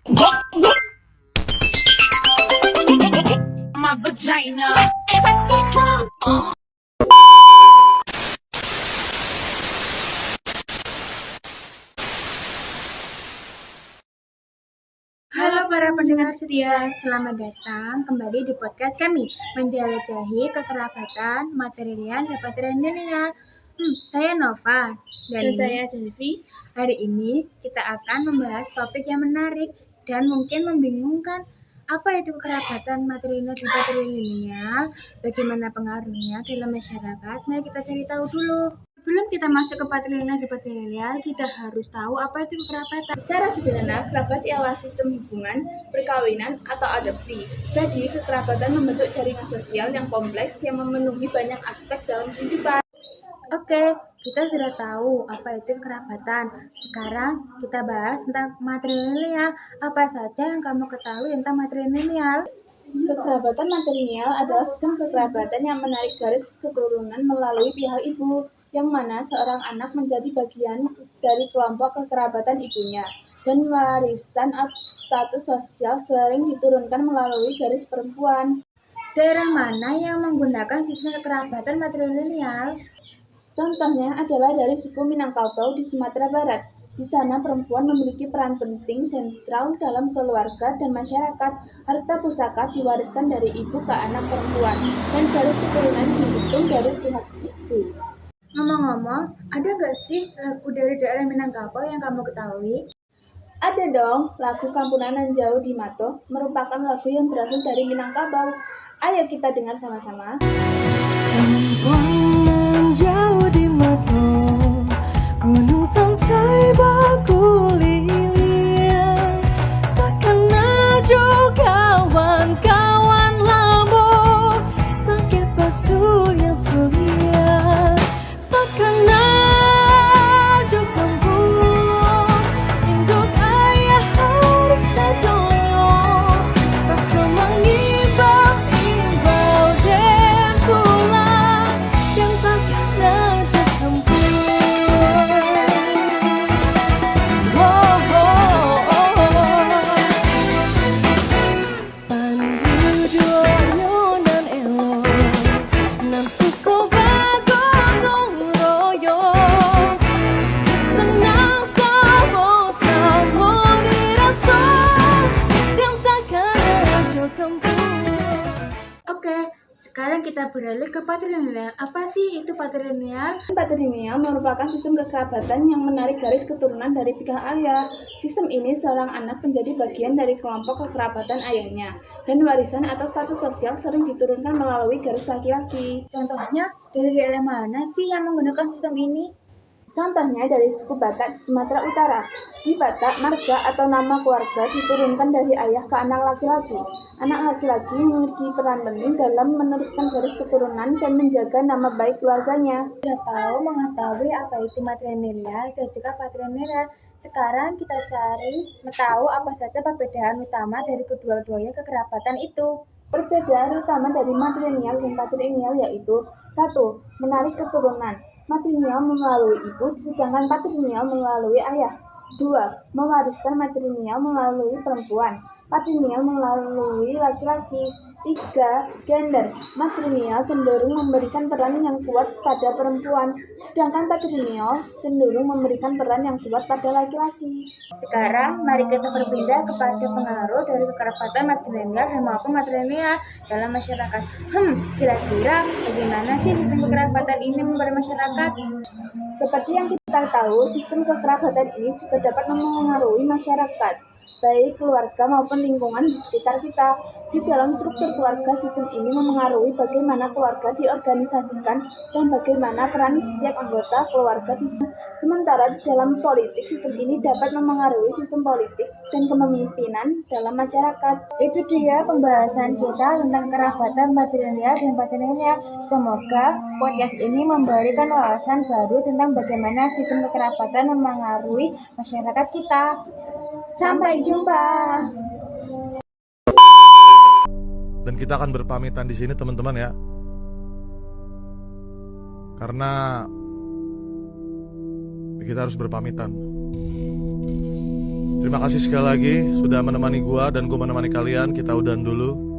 My vagina. Halo para pendengar setia, selamat datang kembali di podcast kami menjelajahi kekerabatan material dan patrilineal. Saya Nova Dan saya Jennifer. Hari ini kita akan membahas topik yang menarik dan mungkin membingungkan. Apa itu kekerabatan material dan patrilineal? Bagaimana pengaruhnya dalam masyarakat? Mari kita cari tahu dulu. Sebelum kita masuk ke patrilineal dan patrilineal, kita harus tahu apa itu kekerabatan. Secara sederhana, kerabat ialah sistem hubungan, perkawinan, atau adopsi. Jadi, kekerabatan membentuk jaringan sosial yang kompleks yang memenuhi banyak aspek dalam kehidupan. Oke, kita sudah tahu apa itu kerabatan. Sekarang kita bahas tentang matrilineal. Apa saja yang kamu ketahui tentang matrilineal? Kekerabatan matrilineal adalah sistem kekerabatan yang menarik garis keturunan melalui pihak ibu, yang mana seorang anak menjadi bagian dari kelompok kekerabatan ibunya. Dan warisan status sosial sering diturunkan melalui garis perempuan. Daerah mana yang menggunakan sistem kekerabatan matrilineal? Contohnya adalah dari suku Minangkabau di Sumatera Barat. Di sana perempuan memiliki peran penting sentral dalam keluarga dan masyarakat. Harta pusaka diwariskan dari ibu ke anak perempuan, dan garis keturunan dihitung dari pihak ibu. Ngomong-ngomong, ada gak sih lagu dari daerah Minangkabau yang kamu ketahui? Ada dong, lagu Kampunan Nan Jauh di Mato merupakan lagu yang berasal dari Minangkabau. Ayo kita dengar sama-sama. Kampunan jauh di mata, gunung samsai baku lilian, takkan ajo kawan-kawan lambo, sakit basuh yang sulian, takkan ajo kampung, induk ayah hari sadoyo, rasa mengimbau-imbau dan pulang, yang takkan ajo kampung. Panduduanyo nan elo, nan suko bagotong royo, senang sama-sama dirasa, yang takkan ajo kampung. Oke, sekarang kita beralih ke patrilineal. Apa sih itu patrilineal? Patrilineal merupakan sistem kekerabatan yang menarik garis keturunan dari pihak ayah. Sistem ini seorang anak menjadi bagian dari kelompok kekerabatan ayahnya, dan warisan atau status sosial sering diturunkan melalui garis laki-laki. Contohnya, dari daerah mana sih yang menggunakan sistem ini? Contohnya dari suku Batak di Sumatera Utara. Di Batak, marga atau nama keluarga diturunkan dari ayah ke anak laki-laki. Anak laki-laki memiliki peran penting dalam meneruskan garis keturunan dan menjaga nama baik keluarganya. Sudah tahu mengetahui apa itu matrilineal dan juga patrilineal. Sekarang kita cari tahu apa saja perbedaan utama dari kedua-duanya kekerabatan itu. Perbedaan utama dari matrilineal dan patrilineal yaitu 1. Menarik keturunan. Matrilineal melalui ibu, sedangkan patrilineal melalui ayah. 2. Mewariskan. Matrilineal melalui perempuan, patrilineal melalui laki-laki. 3. Gender. Matrilineal cenderung memberikan peran yang kuat pada perempuan, sedangkan patrilineal cenderung memberikan peran yang kuat pada laki-laki. Sekarang mari kita berpindah kepada pengaruh dari kekerabatan matrilineal dan maupun matrilineal dalam masyarakat. Kira-kira bagaimana sih sistem kekerabatan ini pada masyarakat? Seperti yang kita tahu, sistem kekerabatan ini juga dapat memengaruhi masyarakat, baik keluarga maupun lingkungan di sekitar kita. Di dalam struktur keluarga, sistem ini memengaruhi bagaimana keluarga diorganisasikan dan bagaimana peran setiap anggota keluarga. Sementara di dalam politik, sistem ini dapat memengaruhi sistem politik dan kepemimpinan dalam masyarakat. Itu dia pembahasan kita tentang kerabatan matrilineal dan patrilineal. Semoga podcast ini memberikan wawasan baru tentang bagaimana sistem kekerabatan memengaruhi masyarakat kita. Sampai jumpa. Dan kita akan berpamitan di sini teman-teman ya. Karena kita harus berpamitan. Terima kasih sekali lagi sudah menemani gua dan gua menemani kalian. Kita udahan dulu.